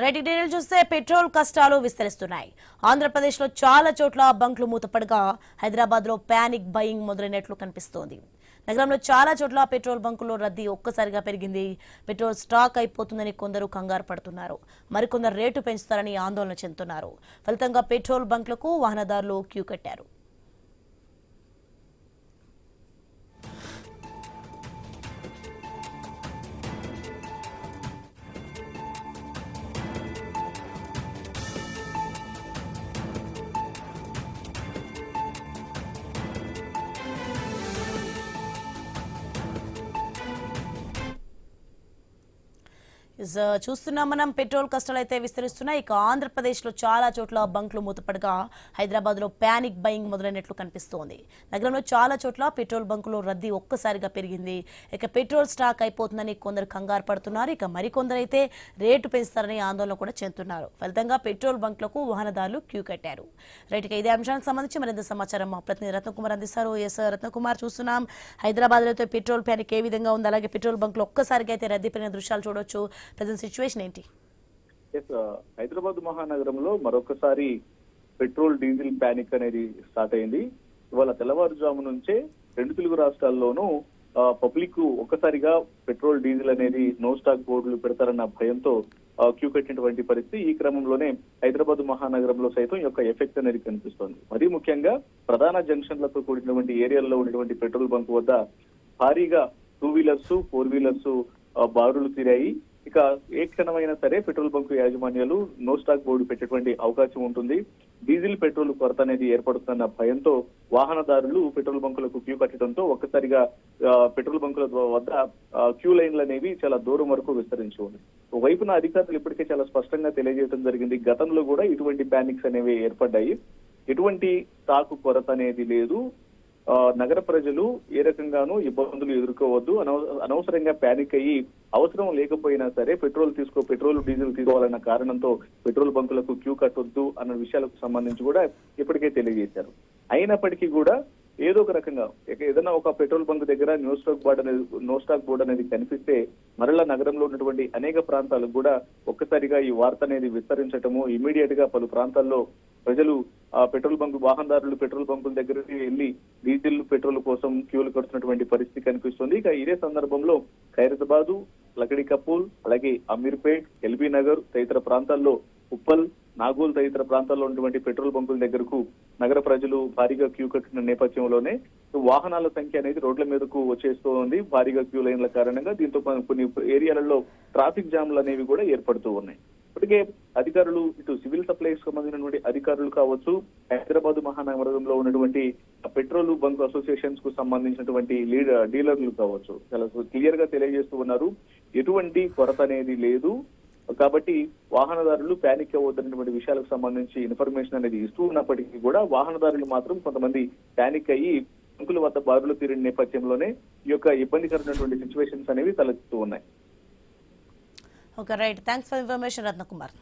Right detail చూస్తే petrol కష్టాలు విస్తరిస్తున్నాయి. ఆంధ్రప్రదేశ్లో చాలా చోట్ల బంకులు మూతపడగా హైదరాబాద్లో ప్యానిక్ బయింగ్ మొదలైనట్లు కనిపిస్తోంది. నగరంలో చాలా చోట్ల పెట్రోల్ బంకుల్లో రద్దీ ఒక్కసారిగా పెరిగింది. పెట్రోల్ స్టాక్ అయిపోతుందని కొందరు కంగారు పడుతున్నారు. మరికొందరు రేటు పెంచుతారని ఆందోళన చెందుతున్నారు. ఫలితంగా పెట్రోల్ బంకులకు వాహనదారులు క్యూ కట్టారు. చూస్తున్నాం మనం పెట్రోల్ కష్టాలు అయితే విస్తరిస్తున్నాయి. ఇక ఆంధ్రప్రదేశ్లో చాలా చోట్ల బంకులు మూతపడగా హైదరాబాద్లో ప్యానిక్ బయింగ్ మొదలైనట్లు కనిపిస్తోంది. నగరంలో చాలా చోట్ల పెట్రోల్ బంకులో రద్దీ ఒక్కసారిగా పెరిగింది. ఇక పెట్రోల్ స్టాక్ అయిపోతుందని కొందరు కంగారు పడుతున్నారు. ఇక మరికొందరు అయితే రేటు పెంచుతారని ఆందోళన కూడా చెందుతున్నారు. ఫలితంగా పెట్రోల్ బంకులకు వాహనదారులు క్యూ కట్టారు. రైట్, ఇదే అంశానికి సంబంధించి మరింత సమాచారం మా ప్రతినిధి రత్నకుమార్ అందిస్తారు. ఎస్ రత్నకుమార్, చూస్తున్నాం హైదరాబాద్లో అయితే పెట్రోల్ ప్యానిక్ ఏ విధంగా ఉంది, అలాగే పెట్రోల్ బంకులు ఒక్కసారిగా అయితే రద్దీ పెరిగిన దృశ్యాలు చూడొచ్చు. ప్రజెంట్ సిచ్యువేషన్ ఏంటి? హైదరాబాద్ మహానగరంలో మరొకసారి పెట్రోల్ డీజిల్ ప్యానిక్ అనేది స్టార్ట్ అయింది. ఇవాళ తెల్లవారుజాము నుంచే రెండు తెలుగు రాష్ట్రాల్లోనూ పబ్లిక్ ఒక్కసారిగా పెట్రోల్ డీజిల్ అనేది నో స్టాక్ బోర్డులు పెడతారన్న భయంతో క్యూ కట్టినటువంటి పరిస్థితి. ఈ క్రమంలోనే హైదరాబాద్ మహానగరంలో సైతం ఈ యొక్క ఎఫెక్ట్ అనేది కనిపిస్తోంది. మరీ ముఖ్యంగా ప్రధాన జంక్షన్లతో కూడినటువంటి ఏరియాల్లో ఉన్నటువంటి పెట్రోల్ బంక్ వద్ద భారీగా 2 వీలర్స్ 4 వీలర్స్ బారులు తీరాయి. ఇక ఏ క్షణమైనా సరే పెట్రోల్ బంకు యాజమాన్యాలు నో స్టాక్ బోర్డు పెట్టేటువంటి అవకాశం ఉంటుంది. డీజిల్ పెట్రోల్ కొరత అనేది ఏర్పడుతున్న భయంతో వాహనదారులు పెట్రోల్ బంకులకు క్యూ కట్టడంతో ఒక్కసారిగా పెట్రోల్ బంకుల వద్ద క్యూ లైన్లు అనేవి చాలా దూరం వరకు విస్తరించి ఉంది. వైపున అధికారులు ఇప్పటికే చాలా స్పష్టంగా తెలియజేయడం జరిగింది. గతంలో కూడా ఇటువంటి ప్యానిక్స్ అనేవి ఏర్పడ్డాయి. ఎటువంటి స్టాక్ కొరత అనేది లేదు. నగర ప్రజలు ఏ రకంగానూ ఇబ్బందులు ఎదుర్కోవద్దు, అనవసరంగా ప్యానిక్ అయ్యి అవసరం లేకపోయినా సరే పెట్రోల్ డీజిల్ తీసుకోవాలన్న కారణంతో పెట్రోల్ బంకులకు క్యూ కట్టొద్దు అన్న విషయాలకు సంబంధించి కూడా ఇప్పటికే తెలియజేశారు. అయినప్పటికీ కూడా ఏదో ఒక రకంగా ఏదైనా ఒక పెట్రోల్ బంక్ దగ్గర నో స్టాక్ బోర్డు అనేది కనిపిస్తే మరలా నగరంలో ఉన్నటువంటి అనేక ప్రాంతాలకు కూడా ఒక్కసారిగా ఈ వార్త అనేది విస్తరించటము, ఇమ్మీడియట్ గా పలు ప్రాంతాల్లో ప్రజలు పెట్రోల్ బంక్ వాహనదారులు పెట్రోల్ బంకుల దగ్గరికి వెళ్లి డీజిల్ పెట్రోల్ కోసం క్యూలు కడుతున్నటువంటి పరిస్థితి కనిపిస్తుంది. ఇక ఇదే సందర్భంలో ఖైరతాబాద్, లకడి కపూల్, అలాగే అమీర్పేట్, ఎల్బీ నగర్ తదితర ప్రాంతాల్లో, ఉప్పల్, నాగోల్ తదితర ప్రాంతాల్లో ఉన్నటువంటి పెట్రోల్ బంకుల దగ్గరకు నగర ప్రజలు భారీగా క్యూ కట్టిన నేపథ్యంలోనే వాహనాల సంఖ్య అనేది రోడ్ల మీదకు వచ్చేస్తూ ఉంది భారీగా క్యూ లైన్ల కారణంగా. దీంతో కొన్ని ఏరియాలలో ట్రాఫిక్ జామ్లు అనేవి కూడా ఏర్పడుతూ ఉన్నాయి. ఇప్పటికే అధికారులు ఇటు సివిల్ సప్లైస్ సంబంధించినటువంటి అధికారులు కావచ్చు, హైదరాబాద్ మహానగరంలో ఉన్నటువంటి పెట్రోల్ బంక్ అసోసియేషన్స్ కు సంబంధించినటువంటి డీలర్లు కావచ్చు, చాలా క్లియర్ గా తెలియజేస్తూ ఉన్నారు ఎటువంటి కొరత అనేది లేదు. కాబట్టి వాహనదారులు ప్యానిక్ అవ్వద్దన్నటువంటి విషయాలకు సంబంధించి ఇన్ఫర్మేషన్ అనేది ఇస్తూ ఉన్నప్పటికీ కూడా వాహనదారులు మాత్రం కొంతమంది ప్యానిక్ అయ్యి బంకుల వద్ద బారులు తీరిన నేపథ్యంలోనే ఈ యొక్క ఇబ్బందికరమైనటువంటి సిచ్యువేషన్స్ అనేవి తలెత్తుతూ ఉన్నాయి. Okay, right, thanks for information Ratnakumar.